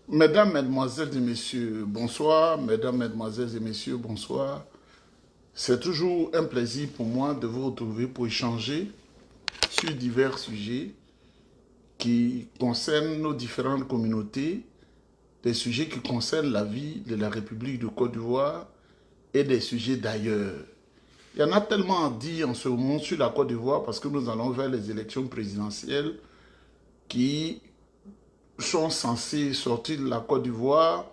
Mesdames, Mesdemoiselles et Messieurs, bonsoir. Mesdames, Mesdemoiselles et Messieurs, bonsoir. C'est toujours un plaisir pour moi de vous retrouver pour échanger sur divers sujets qui concernent nos différentes communautés, des sujets qui concernent la vie de la République de Côte d'Ivoire et des sujets d'ailleurs. Il y en a tellement à dire en ce moment sur la Côte d'Ivoire parce que nous allons vers les élections présidentielles qui sont censées sortir de la Côte d'Ivoire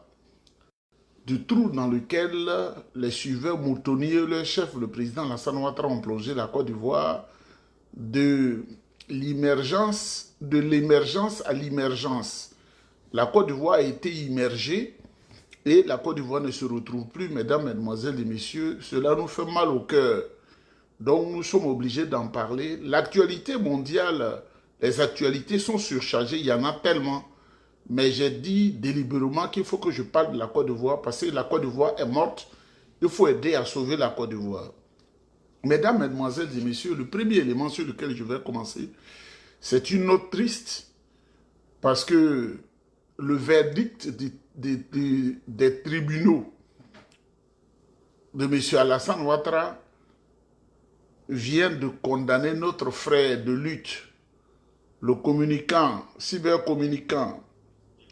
du trou dans lequel les suiveurs moutonniers, leur chef, le président Alassane Ouattara, ont plongé la Côte d'Ivoire de l'émergence à l'émergence. La Côte d'Ivoire a été immergée et la Côte d'Ivoire ne se retrouve plus, mesdames, mesdemoiselles et messieurs. Cela nous fait mal au cœur. Donc nous sommes obligés d'en parler. L'actualité mondiale, les actualités sont surchargées, il y en a tellement. Mais j'ai dit délibérément qu'il faut que je parle de la Côte d'Ivoire parce que la Côte d'Ivoire est morte. Il faut aider à sauver la Côte d'Ivoire. Mesdames, Mesdemoiselles et Messieurs, le premier élément sur lequel je vais commencer, c'est une note triste parce que le verdict des tribunaux de M. Alassane Ouattara vient de condamner notre frère de lutte, le communicant, cybercommunicant,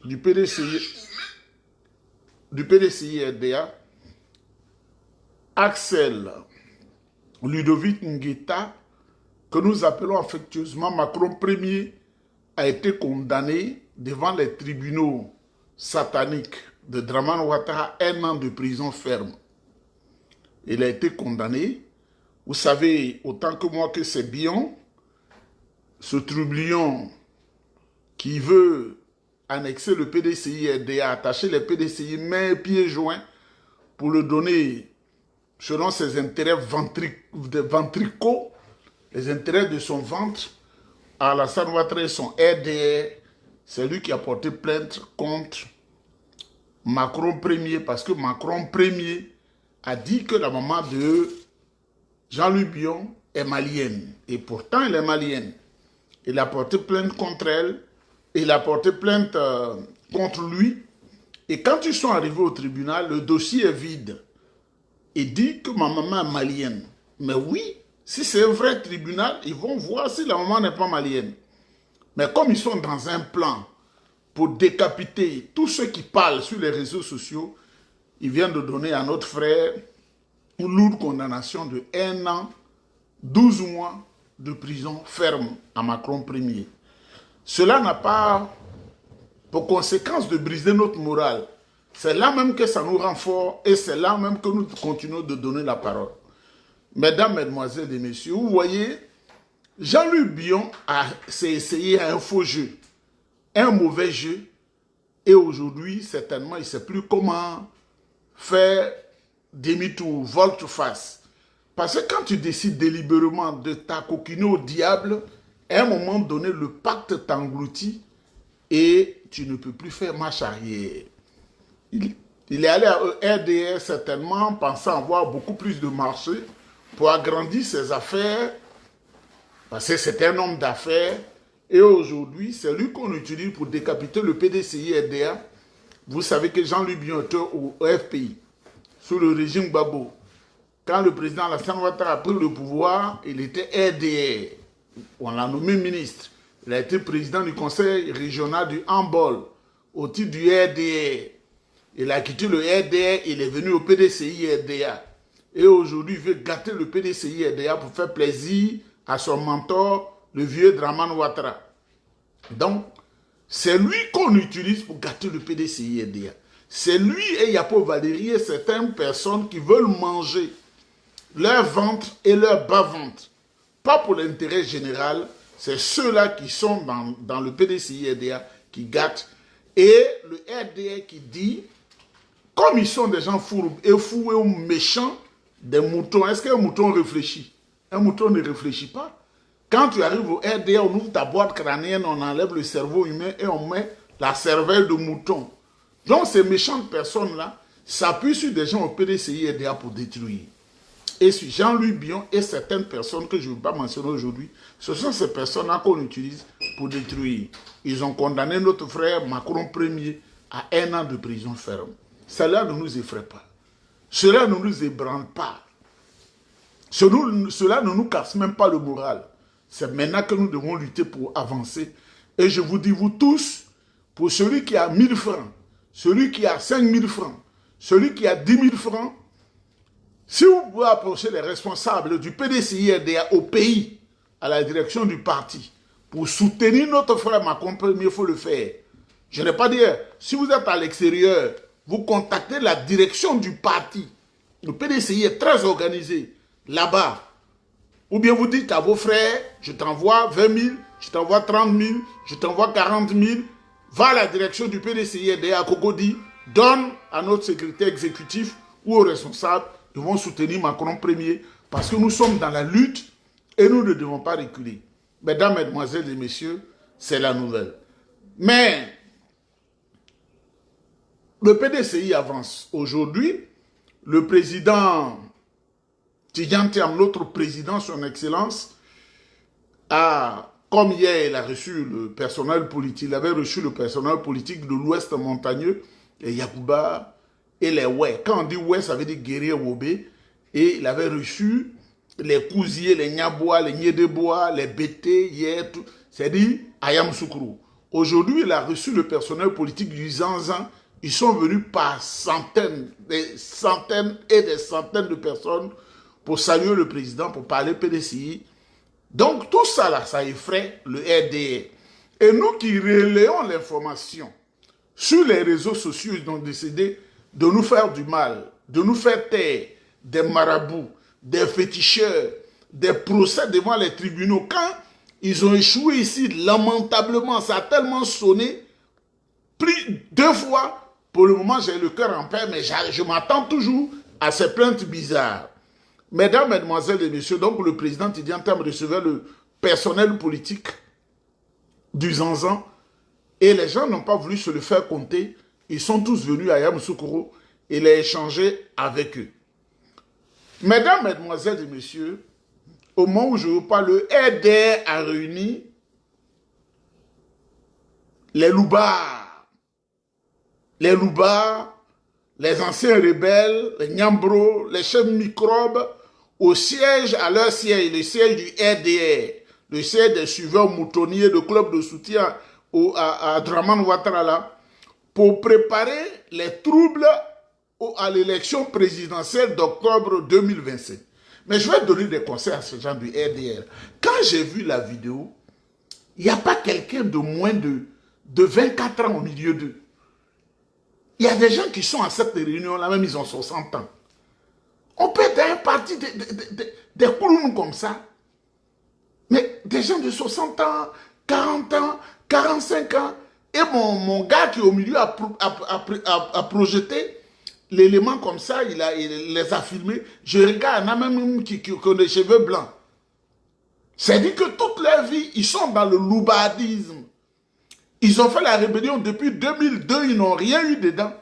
du PDCI RDA, Axel Ludovic Ngueta, que nous appelons affectueusement Macron Ier, a été condamné devant les tribunaux sataniques de Dramane Ouattara à 1 an de prison ferme. Il a été condamné. Vous savez autant que moi que c'est Bion, ce trublion qui veut annexer le PDCI RDA, attacher les PDCI mains et pieds joints pour le donner selon ses intérêts ventricaux, les intérêts de son ventre, à Alassane Ouattara et son RDR. C'est lui qui a porté plainte contre Macron Ier parce que Macron Ier a dit que la maman de Jean-Louis Bion est malienne. Et pourtant, elle est malienne. Il a porté plainte contre elle. Il a porté plainte contre lui. Et quand ils sont arrivés au tribunal, le dossier est vide. Il dit que ma maman est malienne. Mais oui, si c'est un vrai tribunal, ils vont voir si la maman n'est pas malienne. Mais comme ils sont dans un plan pour décapiter tous ceux qui parlent sur les réseaux sociaux, ils viennent de donner à notre frère une lourde condamnation de 1 an, 12 mois de prison ferme à Macron Ier. Cela n'a pas pour conséquence de briser notre morale. C'est là même que ça nous rend fort et c'est là même que nous continuons de donner la parole. Mesdames, Mesdemoiselles et Messieurs, vous voyez, Jean-Louis Bion s'est essayé à un faux jeu, un mauvais jeu, et aujourd'hui, certainement, il ne sait plus comment faire demi-tour, volte-face. Parce que quand tu décides délibérément de t'acoquiner au diable, à un moment donné, le pacte t'engloutit et tu ne peux plus faire marche arrière. Il est allé à RDR certainement pensant avoir beaucoup plus de marché pour agrandir ses affaires parce que c'est un homme d'affaires et aujourd'hui, c'est lui qu'on utilise pour décapiter le PDCI RDA. Vous savez que Jean-Louis Bion était au FPI, sous le régime Gbagbo. Quand le président Alassane Ouattara a pris le pouvoir, il était RDR. On l'a nommé ministre. Il a été président du conseil régional du handball au titre du RDR. Il a quitté le RDR, il est venu au PDCI RDA. Et aujourd'hui, il veut gâter le PDCI RDA pour faire plaisir à son mentor, le vieux Dramane Ouattara. Donc, c'est lui qu'on utilise pour gâter le PDCI RDA. C'est lui et Yapo Valéry et certaines personnes qui veulent manger leur ventre et leur bas-ventre. Pas pour l'intérêt général, c'est ceux-là qui sont dans le PDCI RDA qui gâtent. Et le RDA qui dit, comme ils sont des gens fous et méchants, des moutons, est-ce qu'un mouton réfléchit? Un mouton ne réfléchit pas. Quand tu arrives au RDA, on ouvre ta boîte crânienne, on enlève le cerveau humain et on met la cervelle de mouton. Donc ces méchantes personnes-là s'appuient sur des gens au PDCI RDA pour détruire. Et sur Jean-Louis Bion et certaines personnes que je ne vais pas mentionner aujourd'hui, ce sont ces personnes-là qu'on utilise pour détruire. Ils ont condamné notre frère Macron Ier à 1 an de prison ferme. Cela ne nous effraie pas. Cela ne nous ébranle pas. Cela ne nous casse même pas le moral. C'est maintenant que nous devons lutter pour avancer. Et je vous dis, vous tous, pour celui qui a 1000 francs, celui qui a 5000 francs, celui qui a 10 000 francs, si vous pouvez approcher les responsables du PDCI-RDA au pays, à la direction du parti, pour soutenir notre frère Macron Premier, il faut le faire. Je n'ai pas dit, si vous êtes à l'extérieur, vous contactez la direction du parti. Le PDCI est très organisé là-bas. Ou bien vous dites à vos frères, je t'envoie 20 000, je t'envoie 30 000, je t'envoie 40 000, va à la direction du PDCI-RDA à Cocody, donne à notre secrétaire exécutif ou aux responsables, ils vont soutenir Macron Premier, parce que nous sommes dans la lutte et nous ne devons pas reculer. Mesdames, Mesdemoiselles et Messieurs, c'est la nouvelle. Mais le PDCI avance. Aujourd'hui, le président Tidjane Thiam, notre président, son excellence, comme hier, il a reçu le personnel politique, il avait reçu le personnel politique de l'Ouest montagneux, les Yacouba et les Oué. Quand on dit Oué, ça veut dire guerrier Wobé. Et il avait reçu les Kouziers, les Nyabois, les Niedebois, les Bété, hier, tout. C'est-à-dire Ayam Soukourou. Aujourd'hui, il a reçu le personnel politique du Zanzan. Ils sont venus par centaines, des centaines et des centaines de personnes pour saluer le président, pour parler PDCI. Donc tout ça là, ça effraie le RDR. Et nous qui relayons l'information sur les réseaux sociaux, ils ont décidé de nous faire du mal, de nous faire taire des marabouts, des féticheurs, des procès devant les tribunaux. Quand ils ont échoué ici, lamentablement, ça a tellement sonné, pris 2 fois. Pour le moment, j'ai le cœur en paix, mais je m'attends toujours à ces plaintes bizarres. Mesdames, Mesdemoiselles et Messieurs, donc le président Tidjane Thiam recevait le personnel politique du Zanzan et les gens n'ont pas voulu se le faire compter. Ils sont tous venus à Yamoussoukro et il a échangé avec eux. Mesdames, Mesdemoiselles et Messieurs, au moment où je vous parle, le RDR a réuni les loubards, les anciens rebelles, les Nyambro, les chefs microbes, au siège, à leur siège, le siège du RDR, le siège des suiveurs moutonniers de club de soutien à Draman Ouattara, pour préparer les troubles à l'élection présidentielle d'octobre 2025. Mais je vais donner des conseils à ces gens du RDR. Quand j'ai vu la vidéo, il n'y a pas quelqu'un de moins de 24 ans au milieu d'eux. Il y a des gens qui sont à cette réunion-là, même ils ont 60 ans. On peut être un parti des clowns comme ça. Mais des gens de 60 ans, 40 ans, 45 ans. Et mon gars qui est au milieu a projeté l'élément comme ça, il les a filmés. Je regarde, il y en a même qui ont des cheveux blancs. C'est-à-dire que toute leur vie, ils sont dans le loubadisme. Ils ont fait la rébellion depuis 2002, ils n'ont rien eu dedans.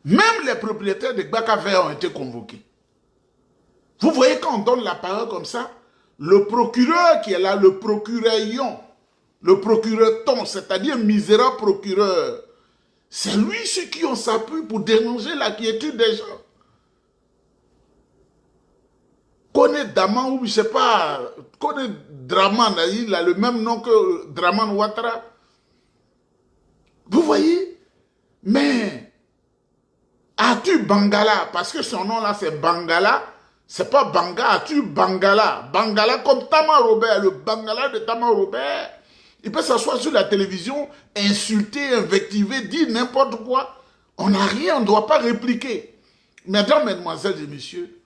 Même les propriétaires de Gbaka Vert ont été convoqués. Vous voyez quand on donne la parole comme ça, le procureur qui est là, le procureur Yon, le procureur Ton, c'est-à-dire misérable procureur, c'est lui ceux qui ont s'appuyé pour déranger la quiétude des gens. Connaît Daman ou je ne sais pas, connaît Draman, il a le même nom que Draman Ouattara. Vous voyez? Mais Atu Bangala, parce que son nom là c'est Bangala, c'est pas Banga, Atu Bangala. Bangala comme Tama Robert, le Bangala de Tama Robert. Il peut s'asseoir sur la télévision, insulter, invectiver, dire n'importe quoi. On n'a rien, on ne doit pas répliquer. Mesdames, Mesdemoiselles et Messieurs,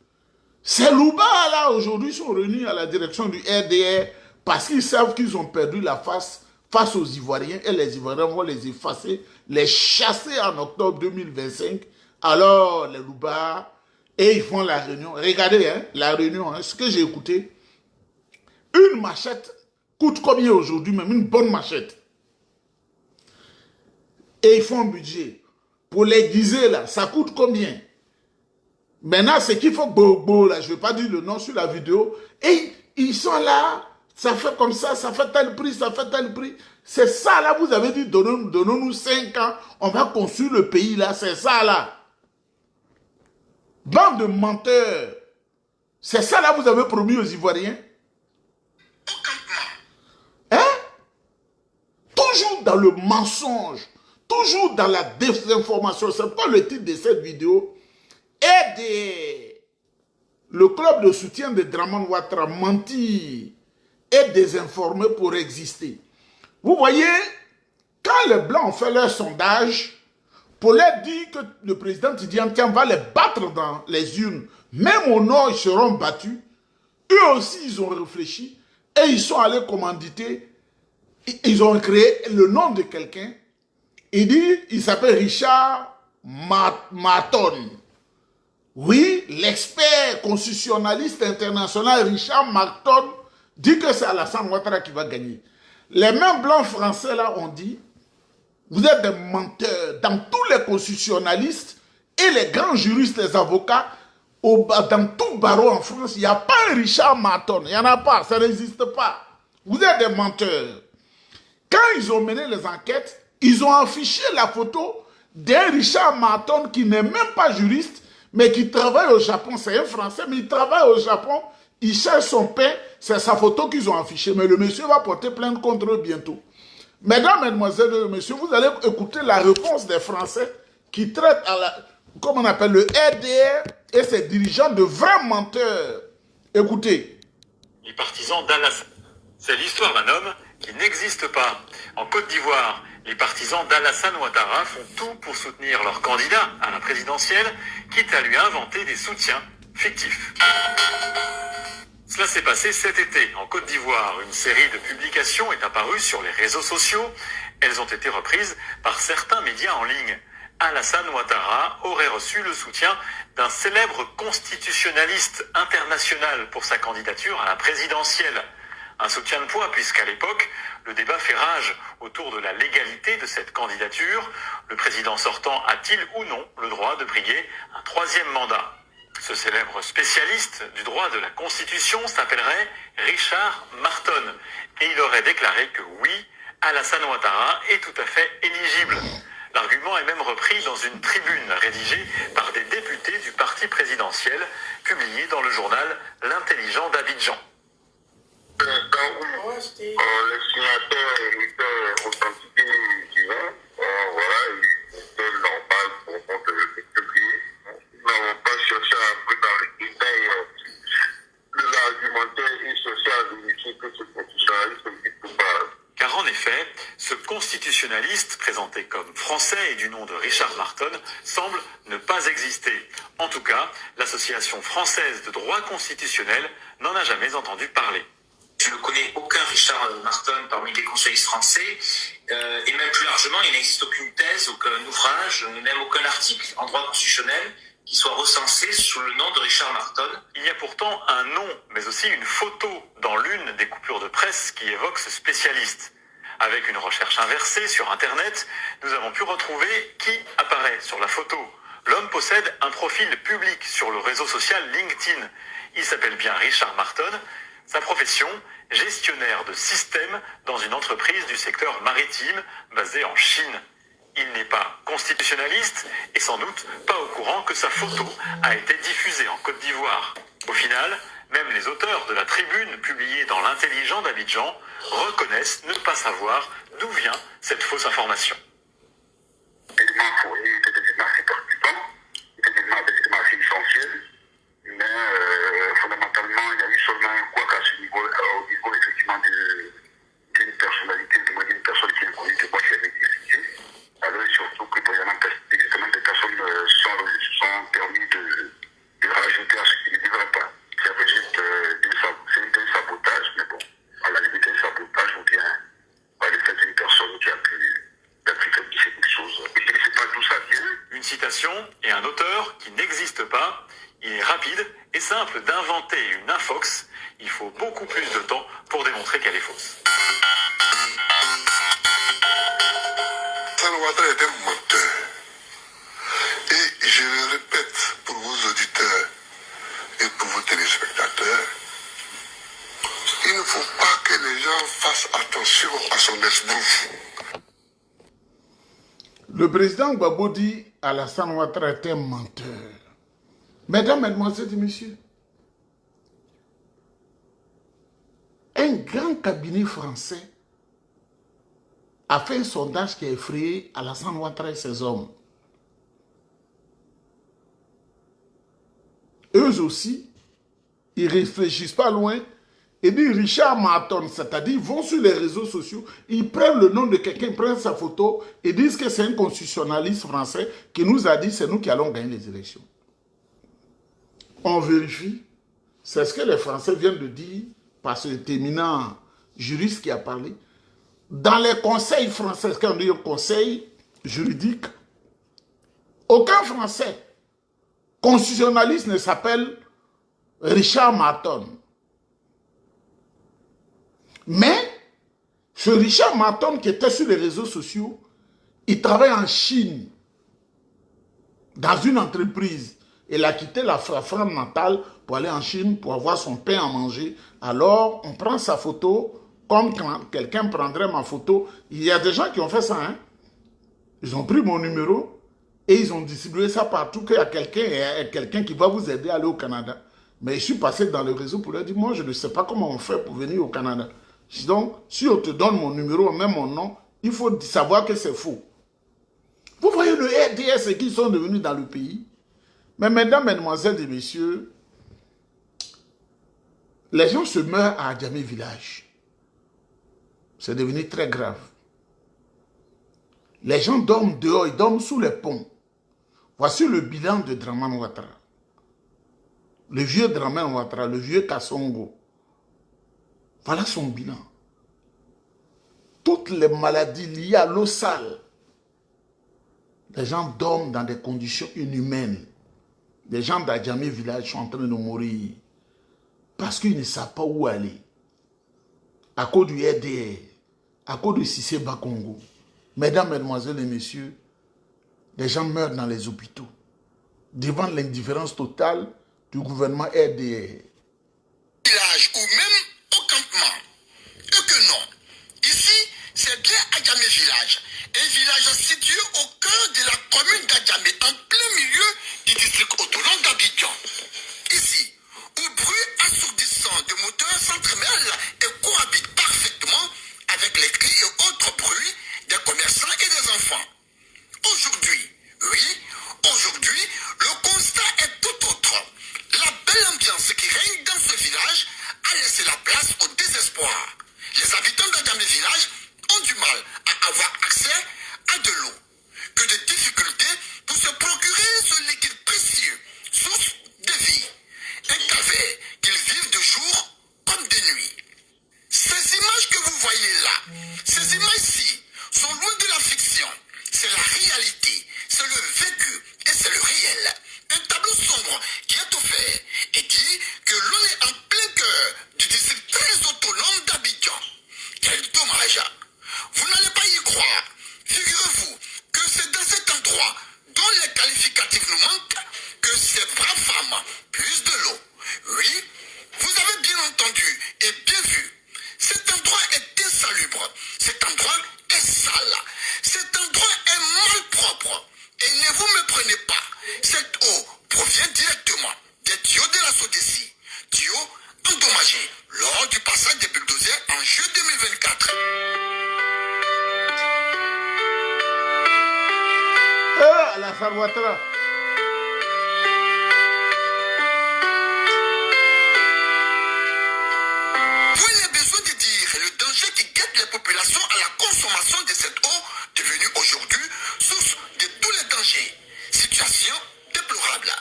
ces loubards là aujourd'hui sont réunis à la direction du RDR parce qu'ils savent qu'ils ont perdu la face aux Ivoiriens et les Ivoiriens vont les effacer, les chasser en octobre 2025. Alors les loubards, et ils font la réunion. Regardez hein, la réunion, hein, ce que j'ai écouté. Une machette coûte combien aujourd'hui, même une bonne machette. Et ils font un budget. Pour l'aiguiser là, ça coûte combien? Maintenant, c'est qu'il faut bobo là, je ne vais pas dire le nom sur la vidéo. Et ils sont là, ça fait comme ça fait tel prix, ça fait tel prix. C'est ça là, vous avez dit, donnons-nous 5 ans, on va construire le pays là, c'est ça là. Bande de menteurs. C'est ça là, vous avez promis aux Ivoiriens. Hein? Toujours dans le mensonge, toujours dans la désinformation. C'est pas le titre de cette vidéo. Et le club de soutien de Draman Ouattara mentir et désinformer pour exister. Vous voyez, quand les Blancs ont fait leur sondage, pour leur dire que le président Tidjane Thiam va les battre dans les urnes, même au nord, ils seront battus, eux aussi, ils ont réfléchi et ils sont allés commanditer, ils ont créé le nom de quelqu'un, il s'appelle Richard Marton. Oui, l'expert constitutionnaliste international Richard Marton dit que c'est Alassane Ouattara qui va gagner. Les mêmes blancs français là ont dit, vous êtes des menteurs. Dans tous les constitutionnalistes et les grands juristes, les avocats, dans tout barreau en France, il n'y a pas un Richard Marton. Il n'y en a pas, ça n'existe pas. Vous êtes des menteurs. Quand ils ont mené les enquêtes, ils ont affiché la photo d'un Richard Marton qui n'est même pas juriste, mais qui travaille au Japon. C'est un Français, mais il travaille au Japon. Il cherche son pain. C'est sa photo qu'ils ont affichée. Mais le monsieur va porter plainte contre eux bientôt. Mesdames, mesdemoiselles et messieurs, vous allez écouter la réponse des Français qui traitent à la, comme on appelle le RDR et ses dirigeants de vrais menteurs. Écoutez. Les partisans d'Alassane. C'est l'histoire d'un homme qui n'existe pas. En Côte d'Ivoire, les partisans d'Alassane Ouattara font tout pour soutenir leur candidat à la présidentielle, quitte à lui inventer des soutiens fictifs. Cela s'est passé cet été en Côte d'Ivoire. Une série de publications est apparue sur les réseaux sociaux. Elles ont été reprises par certains médias en ligne. Alassane Ouattara aurait reçu le soutien d'un célèbre constitutionnaliste international pour sa candidature à la présidentielle. Un soutien de poids puisqu'à l'époque, le débat fait rage autour de la légalité de cette candidature. Le président sortant a-t-il ou non le droit de briguer un 3e mandat ? Ce célèbre spécialiste du droit de la Constitution s'appellerait Richard Marton et il aurait déclaré que oui, Alassane Ouattara est tout à fait éligible. L'argument est même repris dans une tribune rédigée par des députés du parti présidentiel, publiée dans le journal L'Intelligent d'Abidjan. Quand les signataires étaient authentifiés voilà, il était normal pour qu'on le publier. Nous n'avons pas cherché un peu dans les détails de l'argumentaire et cherché à vérifier que ce constitutionnaliste n'existe pas. Car en effet, ce constitutionnaliste, présenté comme français et du nom de Richard Marton, semble ne pas exister. En tout cas, l'Association française de droit constitutionnel n'en a jamais entendu parler. Je ne connais aucun Richard Marton parmi les conseillistes français, et même plus largement, il n'existe aucune thèse, aucun ouvrage, même aucun article en droit constitutionnel qui soit recensé sous le nom de Richard Marton. Il y a pourtant un nom, mais aussi une photo dans l'une des coupures de presse qui évoque ce spécialiste. Avec une recherche inversée sur Internet, nous avons pu retrouver qui apparaît sur la photo. L'homme possède un profil public sur le réseau social LinkedIn. Il s'appelle bien Richard Marton. Sa profession, gestionnaire de systèmes dans une entreprise du secteur maritime basée en Chine. Il n'est pas constitutionnaliste et sans doute pas au courant que sa photo a été diffusée en Côte d'Ivoire. Au final, même les auteurs de la tribune publiée dans l'Intelligent d'Abidjan reconnaissent ne pas savoir d'où vient cette fausse information. Fondamentalement, il y a eu seulement un couac à ce niveau, au niveau effectivement d'une personnalité, d'une personne qui est connue, que moi j'avais expliqué. Alors surtout que exactement des personnes sont permis de rajouter à ce qui ne devrait pas. C'est juste d'un sabotage, mais bon, à la limite un sabotage ou bien le fait d'une personne qui a pu faire quelque chose. Et je ne sais pas d'où ça vient. Une citation et un auteur qui n'existe pas. Il est rapide et simple d'inventer une infox. Il faut beaucoup plus de temps pour démontrer qu'elle est fausse. Alassane Ouattara est un menteur. Et je le répète pour vos auditeurs et pour vos téléspectateurs, il ne faut pas que les gens fasse attention à son esbrouf. Le président Gbagbo dit Alassane Ouattara est un menteur. Mesdames, Mesdemoiselles et Messieurs, un grand cabinet français a fait un sondage qui a effrayé Alassane Ouattara et ses hommes. Eux aussi, ils ne réfléchissent pas loin et disent Richard Marton, c'est-à-dire ils vont sur les réseaux sociaux, ils prennent le nom de quelqu'un, ils prennent sa photo et disent que c'est un constitutionnaliste français qui nous a dit c'est nous qui allons gagner les élections. On vérifie, c'est ce que les Français viennent de dire par cet éminent juriste qui a parlé. Dans les conseils français, quand on dit conseil juridique, aucun Français constitutionnaliste ne s'appelle Richard Marton. Mais ce Richard Marton qui était sur les réseaux sociaux, il travaille en Chine, dans une entreprise. Il a quitté la France natale pour aller en Chine pour avoir son pain à manger. Alors, on prend sa photo, comme quand quelqu'un prendrait ma photo. Il y a des gens qui ont fait ça, hein. Ils ont pris mon numéro et ils ont distribué ça partout qu'il y a quelqu'un qui va vous aider à aller au Canada. Mais je suis passé dans le réseau pour leur dire, moi, je ne sais pas comment on fait pour venir au Canada. Donc, si on te donne mon numéro, même mon nom, il faut savoir que c'est faux. Vous voyez le RDS qui sont devenus dans le pays. Mais mesdames, mesdemoiselles et messieurs, les gens se meurent à Adjamé village. C'est devenu très grave. Les gens dorment dehors, ils dorment sous les ponts. Voici le bilan de Dramane Ouattara. Le vieux Dramane Ouattara, le vieux Kassongo. Voilà son bilan. Toutes les maladies liées à l'eau sale. Les gens dorment dans des conditions inhumaines. Les gens d'Adjamé village sont en train de mourir parce qu'ils ne savent pas où aller. À cause du RDR, à cause de Cissé Bakongo. Mesdames, Mesdemoiselles et Messieurs, les gens meurent dans les hôpitaux devant l'indifférence totale du gouvernement RDR. Village ou même au campement. Et que non. Ici, c'est bien Adjamé village. Un village situé au cœur de la commune d'Adjamé, en plein milieu du district autonome d'Abidjan. Ici, où bruit assourdissant de moteurs s'entremêlent et cohabitent parfaitement avec les cris et autres bruits des commerçants et des enfants. Aujourd'hui, oui, aujourd'hui, le constat est tout autre. La belle ambiance qui règne dans ce village a laissé la place au désespoir. Les habitants d'Adjamé village ont du mal à avoir accès à de l'eau. Que de difficultés pour se procurer ce liquide précieux, source de vie. Un calvaire qu'ils vivent de jour comme de nuit. Ces images que vous voyez là, ces images-ci sont loin de la fiction. C'est la réalité, c'est le vécu et c'est le réel. Un tableau sombre qui est offert et dit que l'on est en plein cœur du district très autonome d'Abidjan. Quel dommage! Vous n'allez pas y croire. Figurez-vous que c'est dans cet endroit dont les qualificatifs nous manquent que ces braves femmes puissent de l'eau. Oui, vous avez bien entendu et bien vu. Cet endroit est insalubre. Cet endroit est sale. Cet endroit est malpropre. Et ne vous méprenez pas. Cette eau provient directement des tuyaux de la Sodeci. Tuyaux endommagés lors du passage des bulldozers en juillet 2024. Alassane Ouattara. Vous n'avez besoin de dire le danger qui guette les populations à la consommation de cette eau devenue aujourd'hui source de tous les dangers. Situation déplorable.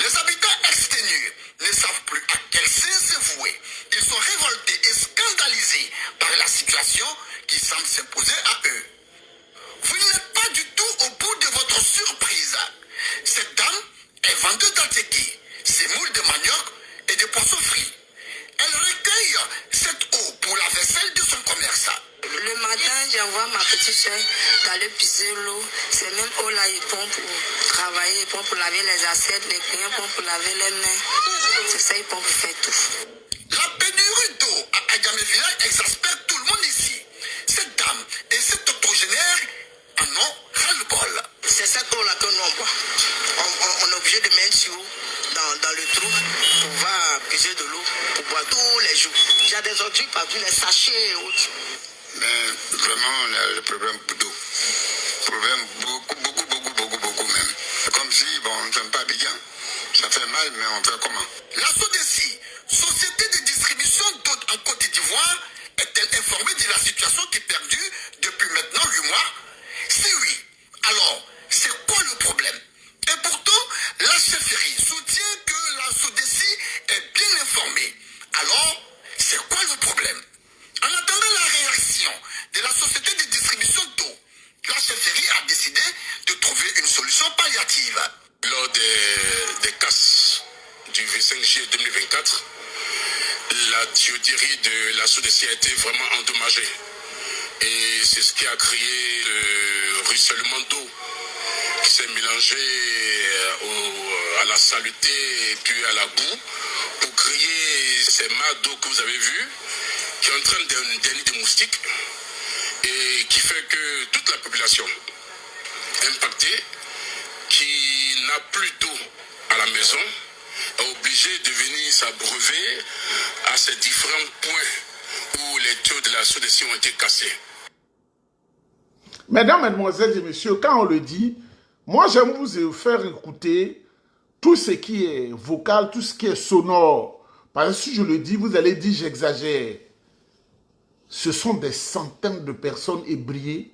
Les habitants exténués ne savent plus à quel sens se vouer. Ils sont révoltés et scandalisés par la situation qui semble s'imposer à eux. Vous n'êtes pas du tout au bout de votre surprise. Cette dame est vendeuse d'ateki, semoule de manioc et de poissons frits. Elle recueille cette eau pour la vaisselle de son commerce. Le matin, j'envoie ma petite soeur d'aller puiser l'eau. C'est même eau-là, ils pompe pour travailler, ils pompe pour laver les assiettes, les clients pompent pour laver les mains. C'est ça, ils pompent pour faire tout. La pénurie d'eau à Adjamé village exaspère tout le monde ici. femmes et cet octogénaire en ont ras-le-bol. C'est cette eau-là que nous on boit. On est obligé de mettre sur dans le trou pour pouvoir puiser de l'eau pour boire tous les jours. Il y a des ordures partout, les sachets et autres. Mais vraiment, on a le problème d'eau. Problème beaucoup même. C'est comme si, bon, on ne fait pas bien. Ça fait mal, mais on fait comment? La SODECI, Société de distribution d'eau en Côte d'Ivoire, est-elle informée de la situation qui perdure depuis maintenant 8 mois? Si oui, alors, c'est quoi le problème? Et pourtant, la chefferie soutient que la SODECI est bien informée. Alors, c'est quoi le problème? En attendant la réaction de la société de distribution d'eau, la chefferie a décidé de trouver une solution palliative. Lors des casses du 25 juillet 2024, la tuyauterie de la SODECI a été vraiment endommagée. Et c'est ce qui a créé le ruissellement d'eau qui s'est mélangé à la saleté et puis à la boue pour créer ces mares d'eau que vous avez vues qui entraînent des nids de moustiques et qui fait que toute la population impactée qui n'a plus d'eau à la maison est obligée de venir s'abreuver à ces différents points où les tuyaux de la SODECI ont été cassés. Mesdames, Mesdemoiselles et Messieurs, quand on le dit, moi j'aime vous faire écouter tout ce qui est vocal, tout ce qui est sonore. Parce que si je le dis, vous allez dire j'exagère. Ce sont des centaines de personnes ébriées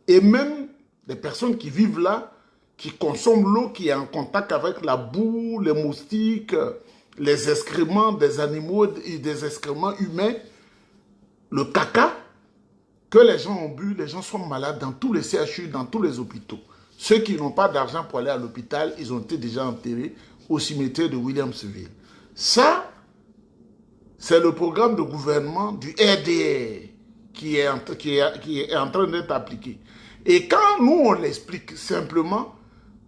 et même des personnes qui vivent là, qui consomment l'eau, qui est en contact avec la boue, les moustiques, les excréments des animaux et des excréments humains, le caca que les gens ont bu, les gens sont malades dans tous les CHU, dans tous les hôpitaux. Ceux qui n'ont pas d'argent pour aller à l'hôpital, ils ont été déjà enterrés au cimetière de Williamsville. Ça, c'est le programme de gouvernement du RDR qui est en train d'être appliqué. Et quand nous, on l'explique simplement,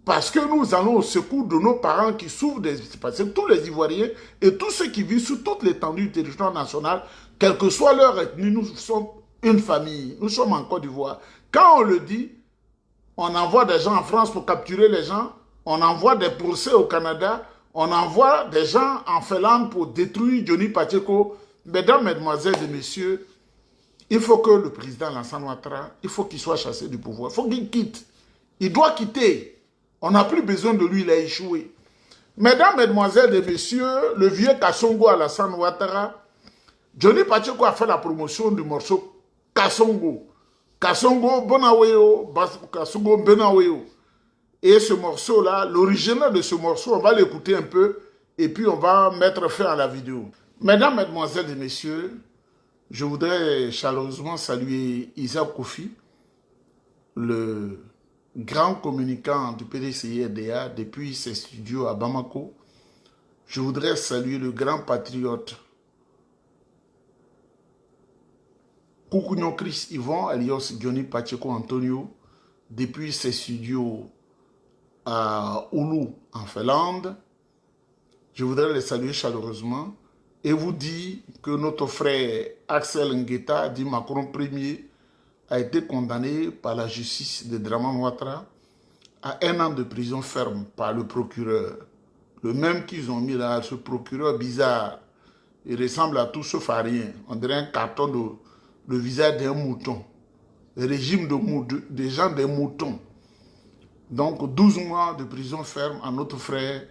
parce que nous allons au secours de nos parents qui souffrent des... Parce que tous les Ivoiriens et tous ceux qui vivent sur toute l'étendue du territoire national, quelle que soit leur ethnie, nous sommes une famille. Nous sommes en Côte d'Ivoire. Quand on le dit, on envoie des gens en France pour capturer les gens, on envoie des procès au Canada, on envoie des gens en Finlande pour détruire Johnny Pacheco. Mesdames, Mesdemoiselles et Messieurs, il faut que le président Alassane Ouattara, il faut qu'il soit chassé du pouvoir. Il faut qu'il quitte. Il doit quitter. On n'a plus besoin de lui, il a échoué. Mesdames, Mesdemoiselles et Messieurs, le vieux Kassongo Alassane Ouattara, Johnny Pacheco a fait la promotion du morceau Kassongo. Kassongo Bonaweo, Kassongo Benaweo. Et ce morceau-là, l'original de ce morceau, on va l'écouter un peu et puis on va mettre fin à la vidéo. Mesdames, Mesdemoiselles et Messieurs, je voudrais chaleureusement saluer Isaac Kofi, le grand communicant du PDCI-RDA depuis ses studios à Bamako. Je voudrais saluer le grand patriote Koukounyo Chris Yvon, alias Johnny Pacheco Antonio, depuis ses studios à Oulu, en Finlande. Je voudrais les saluer chaleureusement et vous dire que notre frère Axel Ngueta, dit Macron Premier, a été condamné par la justice de Draman Ouattara à 1 an de prison ferme par le procureur. Le même qu'ils ont mis là, ce procureur bizarre. Il ressemble à tout sauf à rien. On dirait un carton de le visage d'un mouton. Le régime des gens des moutons. Donc 12 mois de prison ferme à notre frère.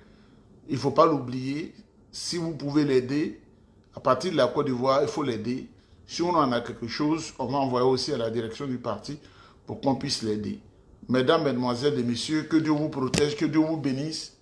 Il ne faut pas l'oublier. Si vous pouvez l'aider, à partir de la Côte d'Ivoire, il faut l'aider. Si on en a quelque chose, on va envoyer aussi à la direction du parti pour qu'on puisse l'aider. Mesdames, Mesdemoiselles et Messieurs, que Dieu vous protège, que Dieu vous bénisse.